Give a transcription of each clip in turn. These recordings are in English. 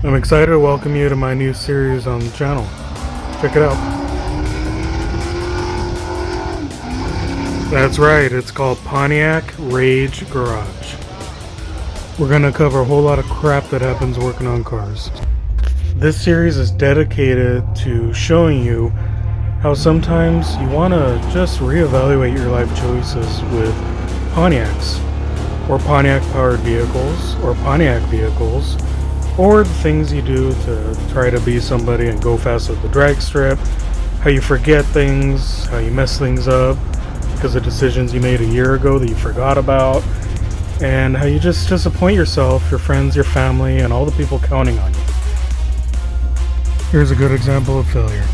I'm excited to welcome you to my new series on the channel. Check it out. That's right, it's called Pontiac Rage Garage. We're gonna cover a whole lot of crap that happens working on cars. This series is dedicated to showing you how sometimes you want to just reevaluate your life choices with Pontiacs, or Pontiac powered vehicles, or Pontiac vehicles, or the things you do to try to be somebody and go fast with the drag strip, how you forget things, how you mess things up because of decisions you made a year ago that you forgot about, and how you just disappoint yourself, your friends, your family, and all the people counting on you. Here's a good example of failure.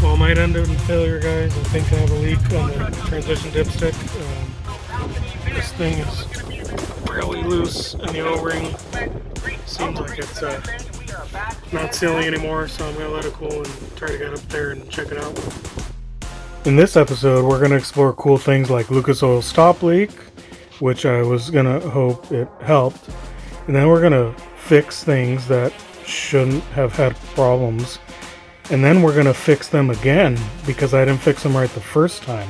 Well, it might end in failure, guys. I think I have a leak on the transmission dipstick. This thing is really loose, and the O-ring seems like it's not sealing anymore, so I'm going to let it cool and try to get up there and check it out. In this episode, we're going to explore cool things like Lucas Oil stop leak, which I was going to hope it helped, and then we're going to fix things that shouldn't have had problems. And then we're going to fix them again because I didn't fix them right the first time.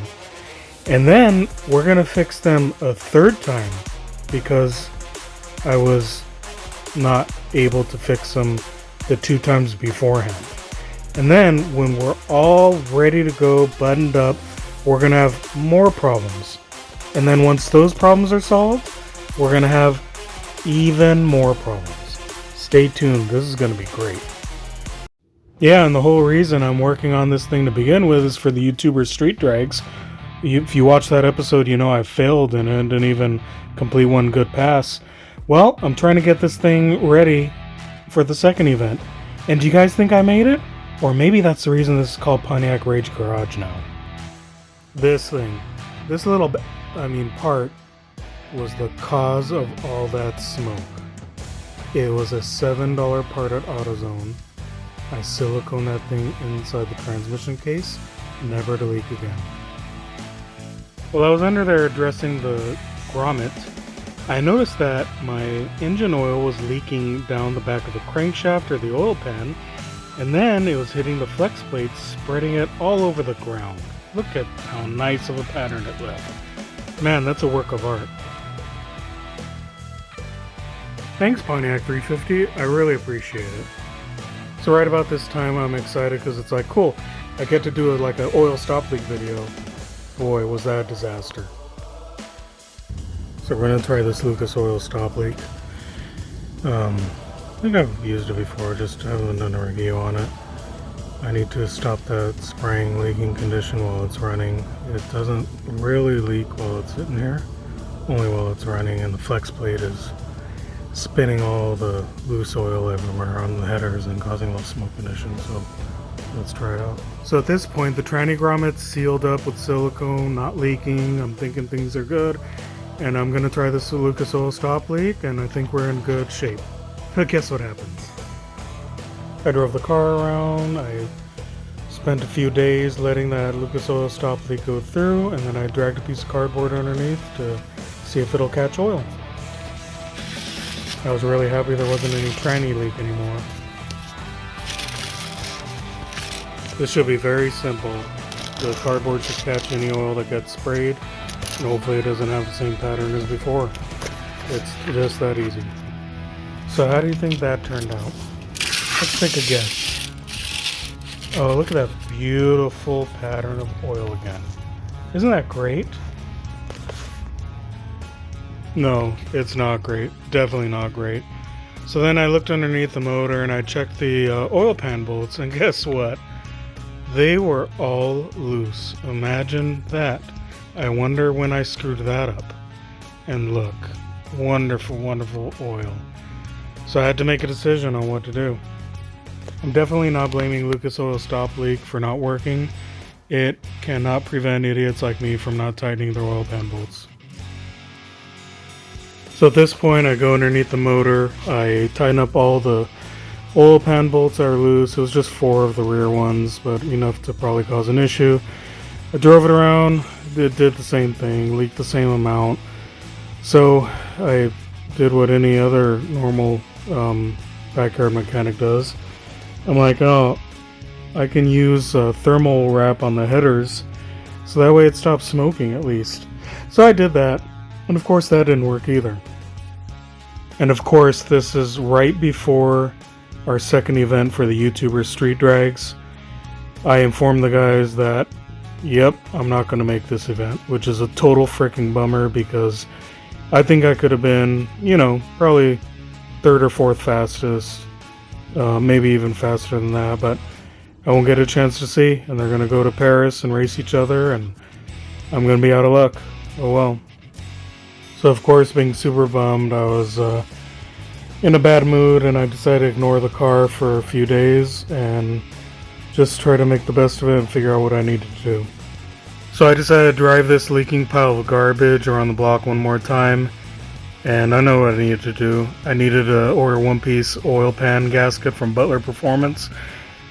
And then we're going to fix them a third time because I was not able to fix them the 2 times beforehand. And then when we're all ready to go, buttoned up, we're going to have more problems. And then once those problems are solved, we're going to have even more problems. Stay tuned. This is going to be great. Yeah, and the whole reason I'm working on this thing to begin with is for the YouTuber Street Drags. If you watch that episode, you know I failed and I didn't even complete one good pass. Well, I'm trying to get this thing ready for the second event. And do you guys think I made it? Or maybe that's the reason this is called Pontiac Rage Garage now. This thing, this little part was the cause of all that smoke. It was a $7 part at AutoZone. I silicone that thing inside the transmission case, never to leak again. While I was under there addressing the grommet, I noticed that my engine oil was leaking down the back of the crankshaft or the oil pan, and then it was hitting the flex plate, spreading it all over the ground. Look at how nice of a pattern it left. Man, that's a work of art. Thanks, Pontiac 350, I really appreciate it. So right about this time I'm excited because it's like, cool, I get to do like an oil stop leak video. Boy, was that a disaster. So we're going to try this Lucas Oil stop leak. I think I've used it before, just haven't done a review on it. I need to stop that spraying leaking condition while it's running. It doesn't really leak while it's sitting here, only while it's running, and the flex plate is spinning all the loose oil everywhere on the headers and causing low smoke emissions, so let's try it out. So at this point, the tranny grommet's sealed up with silicone, not leaking. I'm thinking things are good, and I'm going to try this Lucas Oil stop leak, and I think we're in good shape. But guess what happens? I drove the car around, I spent a few days letting that Lucas Oil stop leak go through, and then I dragged a piece of cardboard underneath to see if it'll catch oil. I was really happy there wasn't any tranny leak anymore. This should be very simple. The cardboard should catch any oil that gets sprayed, and hopefully it doesn't have the same pattern as before. It's just that easy. So how do you think that turned out? Let's take a guess. Oh, look at that beautiful pattern of oil again. Isn't that great? No, it's not great. Definitely not great. So then I looked underneath the motor and I checked the oil pan bolts, and guess what? They were all loose. Imagine that. I wonder when I screwed that up. And look, wonderful, wonderful oil. So I had to make a decision on what to do. I'm definitely not blaming Lucas Oil stop leak for not working. It cannot prevent idiots like me from not tightening their oil pan bolts. So at this point I go underneath the motor, I tighten up all the oil pan bolts that are loose. It was just 4 of the rear ones, but enough to probably cause an issue. I drove it around, it did the same thing, leaked the same amount. So I did what any other normal backyard mechanic does. I'm like, oh, I can use thermal wrap on the headers, so that way it stops smoking at least. So I did that, and of course that didn't work either. And of course this is right before our second event for the YouTuber Street Drags. I informed the guys that, yep, I'm not going to make this event, which is a total freaking bummer because I think I could have been, you know, probably third or fourth fastest, maybe even faster than that, but I won't get a chance to see, and they're going to go to Paris and race each other, and I'm going to be out of luck. Oh well. So of course, being super bummed, I was in a bad mood, and I decided to ignore the car for a few days and just try to make the best of it and figure out what I needed to do. So I decided to drive this leaking pile of garbage around the block one more time, and I know what I needed to do. I needed to order one-piece oil pan gasket from Butler Performance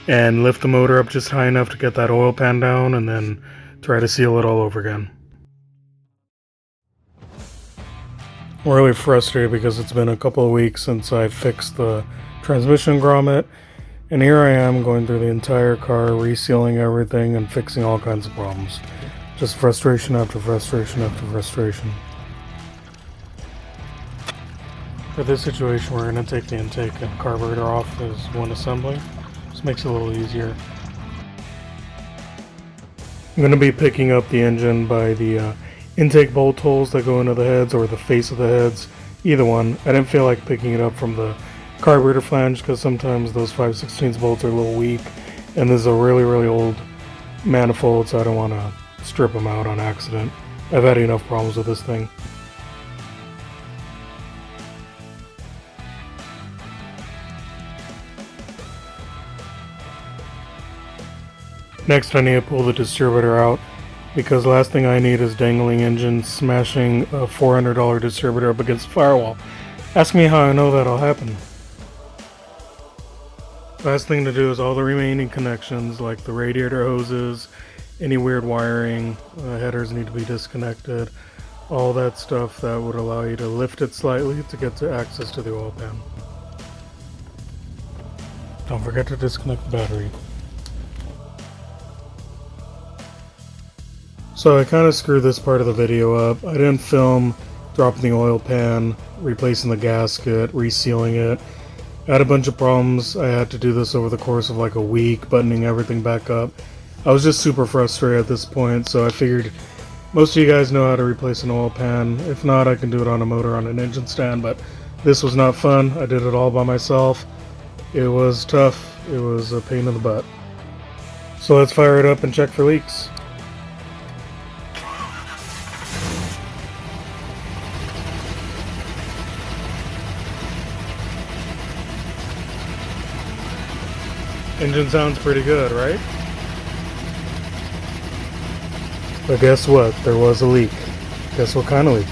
and lift the motor up just high enough to get that oil pan down, and then try to seal it all over again. I'm really frustrated because it's been a couple of weeks since I fixed the transmission grommet, and here I am going through the entire car, resealing everything and fixing all kinds of problems. Just frustration after frustration after frustration. For this situation, we're going to take the intake and carburetor off as one assembly. Just makes it a little easier. I'm going to be picking up the engine by the intake bolt holes that go into the heads or the face of the heads. Either one. I didn't feel like picking it up from the carburetor flange because sometimes those 5/16 bolts are a little weak, and this is a really old manifold, so I don't want to strip them out on accident. I've had enough problems with this thing. Next, I need to pull the distributor out because last thing I need is dangling engine smashing a $400 distributor up against the firewall. Ask me how I know that'll happen. Last thing to do is all the remaining connections, like the radiator hoses, any weird wiring, headers need to be disconnected, all that stuff that would allow you to lift it slightly to get to access to the oil pan. Don't forget to disconnect the battery. So I kind of screwed this part of the video up. I didn't film dropping the oil pan, replacing the gasket, resealing it. I had a bunch of problems. I had to do this over the course of like a week, buttoning everything back up. I was just super frustrated at this point, so I figured most of you guys know how to replace an oil pan. If not, I can do it on a motor on an engine stand, but this was not fun. I did it all by myself. It was tough. It was a pain in the butt. So let's fire it up and check for leaks. Engine sounds pretty good, right? But guess what? There was a leak. Guess what kind of leak?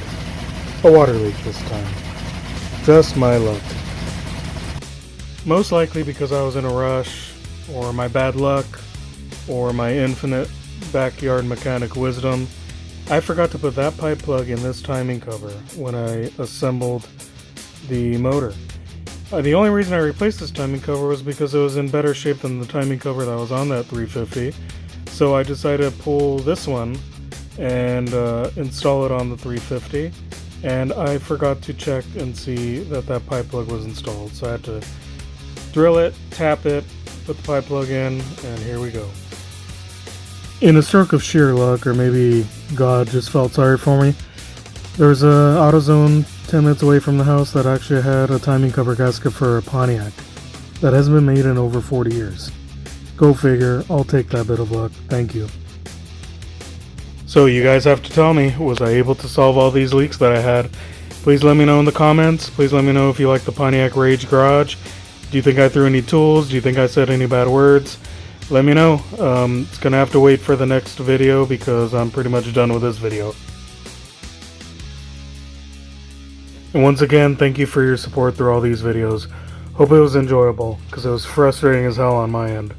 A water leak this time. Just my luck. Most likely because I was in a rush, or my bad luck, or my infinite backyard mechanic wisdom, I forgot to put that pipe plug in this timing cover when I assembled the motor. The only reason I replaced this timing cover was because it was in better shape than the timing cover that was on that 350. So I decided to pull this one and install it on the 350. And I forgot to check and see that that pipe plug was installed. So I had to drill it, tap it, put the pipe plug in, and here we go. In a stroke of sheer luck, or maybe God just felt sorry for me, there was a AutoZone 10 minutes away from the house that actually had a timing cover gasket for a Pontiac that hasn't been made in over 40 years. Go figure, I'll take that bit of luck, thank you. So you guys have to tell me, was I able to solve all these leaks that I had? Please let me know in the comments, please let me know if you like the Pontiac Rage Garage. Do you think I threw any tools? Do you think I said any bad words? Let me know. It's gonna have to wait for the next video because I'm pretty much done with this video. And once again, thank you for your support through all these videos. Hope it was enjoyable, because it was frustrating as hell on my end.